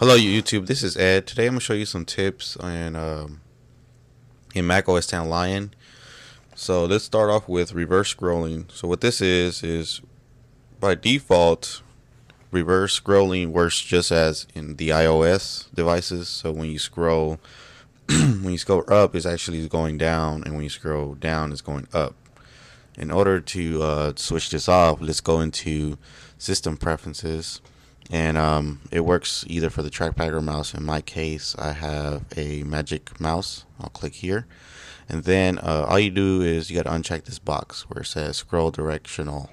Hello YouTube, this is Ed. Today I'm going to show you some tips in Mac OS X Lion. So let's start off with reverse scrolling. So what this is by default, reverse scrolling works just as in the iOS devices. So when you scroll, when you scroll up, it's actually going down, and when you scroll down, it's going up. In order to switch this off, let's go into System Preferences. And it works either for the trackpad or mouse. In my case, I have a Magic Mouse. I'll click here, and then all you do is you got to uncheck this box where it says scroll directional.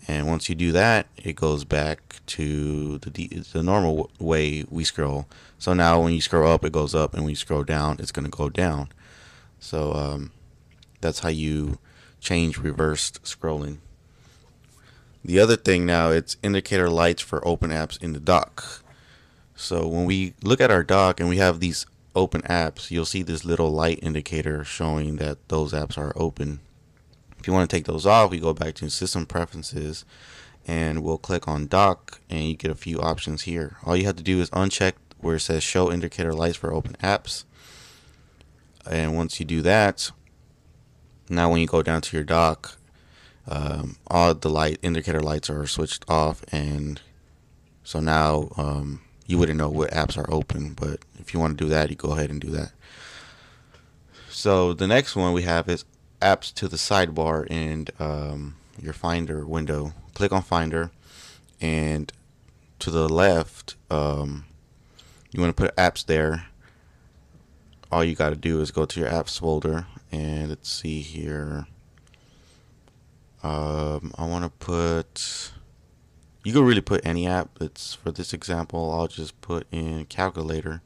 And once you do that, it goes back to the normal way we scroll. So now when you scroll up, it goes up, and when you scroll down, it's going to go down. So that's how you change reversed scrolling. The other thing now, it's indicator lights for open apps in the dock. So when we look at our dock and we have these open apps, you'll see this little light indicator showing that those apps are open. If you want to take those off, we go back to System Preferences and we'll click on Dock, and you get a few options here. All you have to do is uncheck where it says Show Indicator Lights for Open Apps. And once you do that, now when you go down to your dock, all the indicator lights are switched off, and so now you wouldn't know what apps are open. But if you want to do that, you go ahead and do that. So the next one we have is apps to the sidebar in your Finder window. Click on Finder, and to the left you want to put apps there. All you got to do is go to your apps folder, and let's see here. I want to put, you can really put any app. It's for this example, I'll just put in calculator.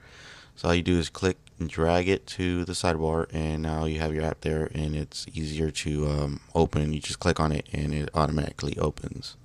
So all you do is click and drag it to the sidebar, and now you have your app there, and it's easier to open. You just click on it and it automatically opens.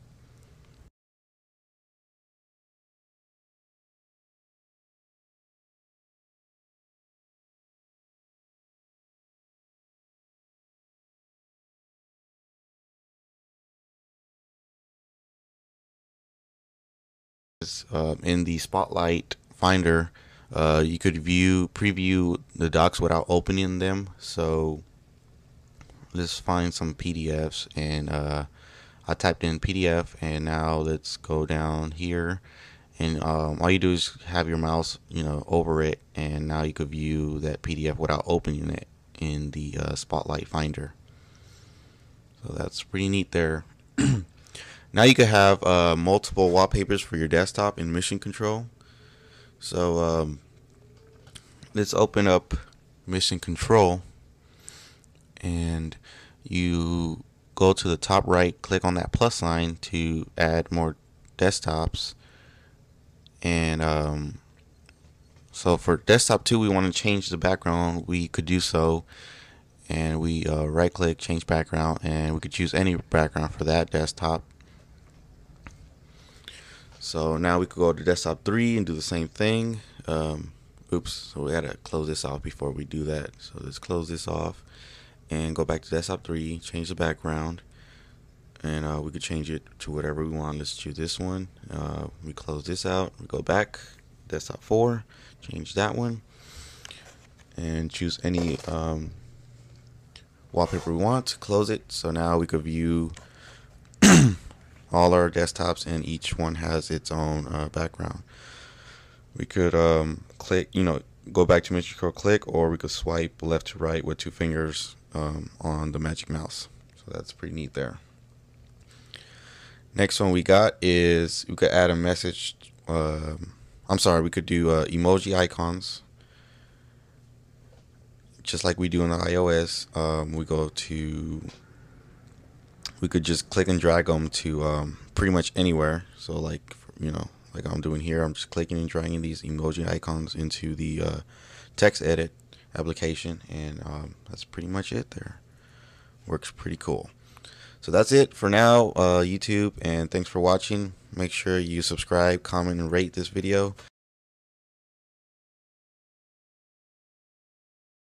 In the Spotlight Finder, you could preview the docs without opening them. So let's find some PDFs, and I typed in PDF, and now let's go down here, and all you do is have your mouse, over it, and now you could view that PDF without opening it in the Spotlight Finder. So that's pretty neat there. Now you could have multiple wallpapers for your desktop in Mission Control. So let's open up Mission Control, and you go to the top right, click on that plus sign to add more desktops. And so for desktop 2, we want to change the background. We could do so, and we right click, change background, and we could choose any background for that desktop. So now we could go to desktop 3 and do the same thing. Oops, so we gotta close this off before we do that. So let's close this off and go back to desktop 3, change the background, and we could change it to whatever we want. Let's choose this one. We close this out, we go back, desktop 4, change that one, and choose any wallpaper we want, close it. So now we could view all our desktops, and each one has its own background. We could click, go back to Mission Control, click, or we could swipe left to right with 2 fingers on the Magic Mouse. So that's pretty neat there. Next one we got is we could add a message. We could do emoji icons, just like we do in the iOS. We could just click and drag them to pretty much anywhere. So like I'm doing here, I'm just clicking and dragging these emoji icons into the text edit application, and that's pretty much it there. Works pretty cool. So that's it for now, YouTube, and thanks for watching. Make sure you subscribe, comment, and rate this video.